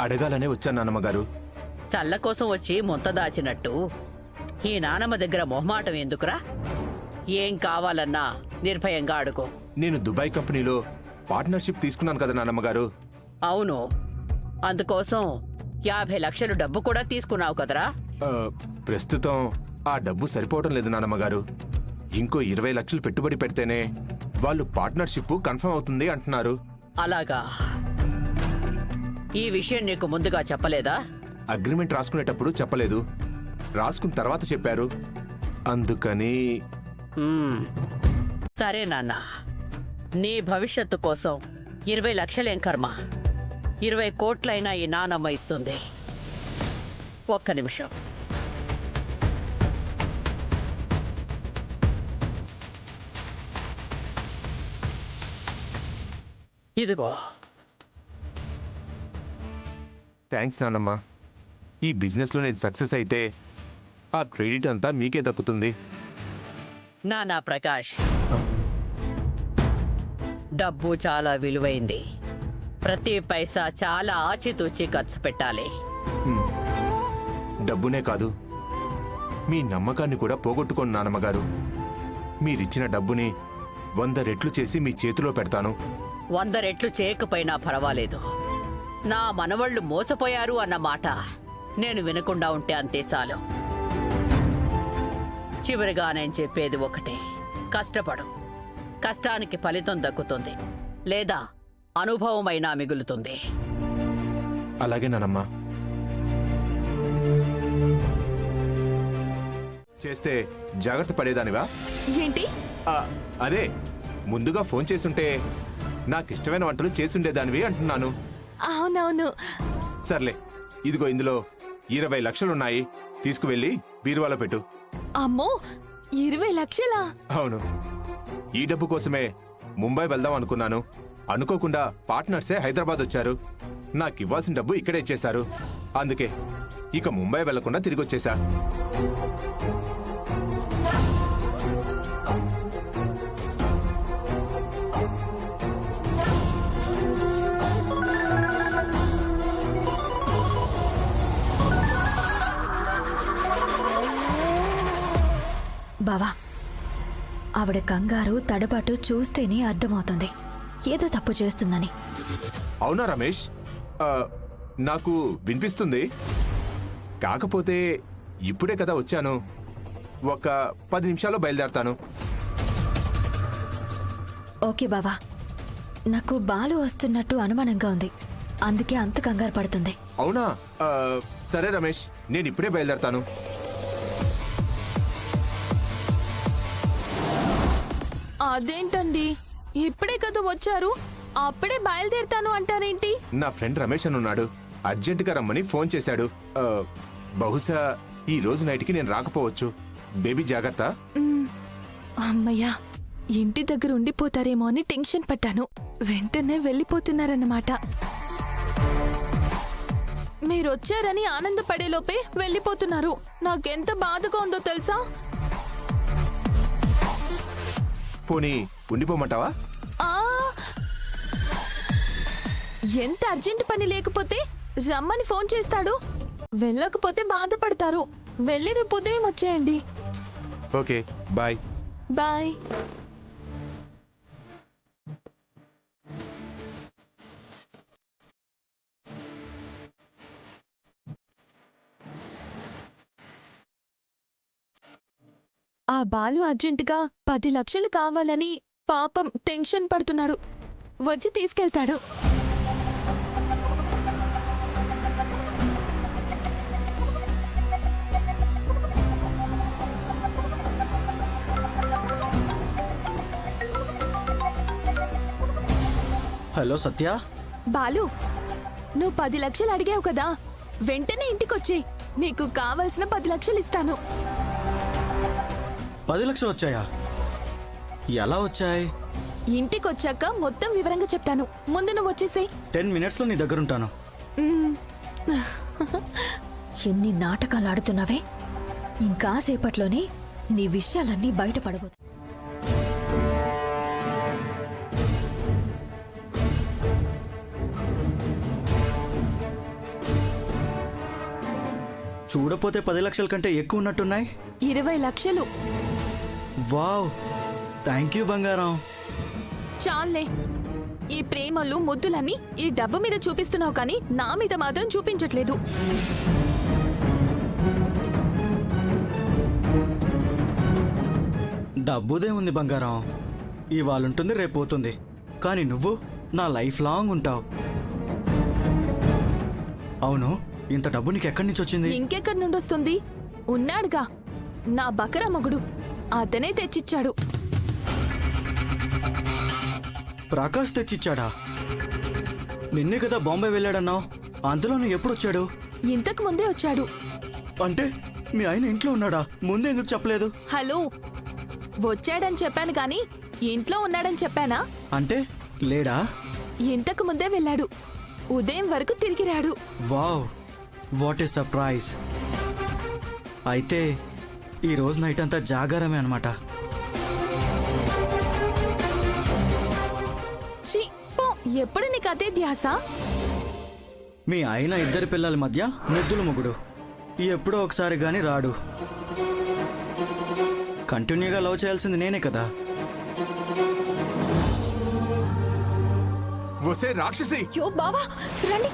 అడగాలనే వచ్చాను నాన్నమ్మగారు. చల్ల కోసం వచ్చి మొంత దాచినట్టు ఈ నానమ్మ దగ్గర మొహమాటం ఎందుకురా? ఏం కావాలన్నా నిర్భయంగా అడుగు. నేను దుబాయ్ కంపెనీలో పార్ట్నర్షిప్ తీసుకున్నాను కదా నాన్నమ్మగారు. అవును, అందుకోసం 50 లక్షలు డబ్బు కూడా తీసుకున్నావు కదరా? ప్రస్తుతం ఆ డబ్బు సరిపోవడం లేదు నాన్నమ్మగారు. ఇంకో 20 లక్షలు పెట్టుబడి పెడితేనే వాళ్ళు పార్ట్నర్షిప్ కన్ఫర్మ్ అవుతుంది అంటున్నారు. అలాగా? ఈ విషయం నీకు ముందుగా చెప్పలేదా? అగ్రిమెంట్ రాసుకునేటప్పుడు చెప్పలేదు, రాసుకున్న తర్వాత చెప్పారు. అందుకని సరే నాన్న, నీ భవిష్యత్తు కోసం 20 లక్షలేం కర్మ, 20 కోట్లైనా ఈ నానమ్మ ఇస్తుంది. ఒక్క నిమిషం. ఇదిగో. థ్యాంక్స్ నాన్నమ్మ. ఈ బిజినెస్లో నేను సక్సెస్ అయితే ఆ క్రెడిట్ అంతా మీకే దక్కుతుంది. నానా ప్రకాష్, డబ్బు చాలా విలువైంది. ప్రతి పైసా చాలా ఆచితూచి ఖర్చు పెట్టాలి. డబ్బునే కాదు, మీ నమ్మకాన్ని కూడా పోగొట్టుకోను నాన్నమ్మగారు. మీరిచ్చిన డబ్బుని 100 రెట్లు చేసి మీ చేతిలో పెడతాను. 100 రెట్లు చేయకపోయినా పర్వాలేదు. నా మనవళ్ళు మోసపోయారు అన్న మాట నేను వినకుండా ఉంటే అంతే చాలు. చివరిగా నేను చెప్పేది ఒకటే, కష్టపడు. కష్టానికి ఫలితం దక్కుతుంది, లేదా అనుభవమైనా మిగులుతుంది. అలాగే నానమ్మా. చేస్తే జాగ్రత్త పడేదానివా? ఏంటి? అదే, ముందుగా ఫోన్ చేసుంటే నాకిష్టమైన వంటలు చేసుండేదానివి అంటున్నాను. అవునవును. సర్లే, ఇదిగో ఇందులో 20 లక్షలున్నాయి, తీసుకువెళ్ళి బీరువాలో పెట్టు. అమ్మో, 20 లక్షలా? అవును, ఈ డబ్బు కోసమే ముంబై వెళ్దాం అనుకున్నాను. అనుకోకుండా పార్ట్నర్సే హైదరాబాద్ వచ్చారు. నాకు ఇవ్వాల్సిన డబ్బు ఇక్కడే ఇచ్చేశారు. అందుకే ఇక ముంబై వెళ్లకుండా తిరిగి వచ్చేశా. బావా, ఆవిడ కంగారు తడబాటు చూస్తేనే అర్థమవుతుంది ఏదో తప్పు చేస్తుందని. అవునా రమేష్? నాకు వినిపిస్తుంది. కాకపోతే ఇప్పుడే కదా వచ్చాను. ఒక 10 నిమిషాల్లో బయలుదేరతాను. ఓకే బావా, నాకు బాలు వస్తున్నట్టు అనుమానంగా ఉంది, అందుకే అంత కంగారు పడుతుంది. అవునా? సరే రమేష్, నేను ఇప్పుడే బయలుదేరతాను. అదేంటండి, ఇప్పుడే కదా వచ్చారు, అప్పుడే బయలుదేరుతాను అంటారేంటి? నా ఫ్రెండ్ రమేష్ అని ఉన్నాడు, అర్జెంటుగా రమ్మని ఫోన్ చేశాడు. బహుశా ఈ రోజు నైట్కి నేను రాకపోవచ్చు. బేబీ జాగ్రత్త. అమ్మయ్యా, ఇంటి దగ్గర ఉండిపోతారేమో అని టెన్షన్ పట్టాను. వెంటనే వెళ్ళిపోతున్నారన్నమాట. మీరొచ్చారని ఆనందపడేలోపే వెళ్ళిపోతున్నారు. నాకెంత బాధగా ఉందో తెలుసా? పోనీ ఉండిపోమంటావా? ఎంత అర్జెంట్ పని లేకపోతే రమ్మని ఫోన్ చేస్తాడు, వెళ్ళకపోతే బాధపడతారు. వెళ్ళి రేపు ఉదయం వచ్చేయండి. Okay, bye. బాయ్. ఆ బాలు అర్జెంటుగా 10 లక్షలు కావాలని పాపం టెన్షన్ పడుతున్నాడు. వచ్చి తీసుకెళ్తాడు. హలో సత్య. బాలు, నువ్వు 10 లక్షలు అడిగావు కదా, వెంటనే ఇంటికొచ్చేయ్. నీకు కావలసిన 10 లక్షలు ఇస్తాను. 10 లక్షలు వచ్చాయా? ఎలా వచ్చాయి? ఇంటికొచ్చాక మొత్తం వివరంగా చెప్తాను. ముందు నువ్వు వచ్చేసేయ్. 10 మినిట్స్లో నీ దగ్గరుంటాను. ఎన్ని నాటకాలు ఆడుతున్నావే! ఇంకాసేపట్లోనే నీ విషయాలన్నీ బయటపడబోతు. చూడపోతే 10 లక్షల కంటే ఎక్కువ ఉన్నట్టున్నాయి. 20 లక్షలు. వావ్, థ్యాంక్ యూ బంగారం. చాలే, ఈ ప్రేమలు ముద్దులన్నీ ఈ డబ్బు మీద చూపిస్తున్నావు కానీ నా మీద మాత్రం చూపించట్లేదు. డబ్బుదే ఉంది బంగారం, ఇవాళ ఉంటుంది రేపు పోతుంది, కానీ నువ్వు నా లైఫ్ లాంగ్ ఉంటావు. అవును, ఇంత డబ్బు నీకు ఎక్కడి నుంచి వచ్చింది? ఇంకెక్కడి నుండి వస్తుంది? ఉన్నాడుగా నా బకరా మొగుడు, అతనే తెచ్చిచ్చాడు. ప్రకాష్ తెచ్చిచ్చాడా? నిన్నే కదా బాంబే వెళ్ళాడన్నావు, అందులోనే ఎప్పుడు వచ్చాడు? ఇంతకు ముందే వచ్చాడు. అంటే మీ ఆయన ఇంట్లో ఉన్నాడా? ముందే ఎందుకు చెప్పలేదు? హలో, వచ్చాడని చెప్పాను గాని ఇంట్లో ఉన్నాడని చెప్పానా? అంటే లేడా? ఇంతకు ముందే వెళ్ళాడు, ఉదయం వరకు తిరిగి రాడు. Wow, what a surprise. అయితే ఈ రోజు నైట్ అంతా జాగారమే అనమాట. ఛీ, పో, ఎప్పుడు నీకు అదే ధ్యాస? మీ ఆయన ఇద్దరి పిల్లల మధ్య ముద్దుల మొగుడు, ఎప్పుడో ఒకసారి గాని రాడు. కంటిన్యూగా లవ్ చేయాల్సింది నేనే కదా. వసే రాక్షసి, యో బావా, రండి.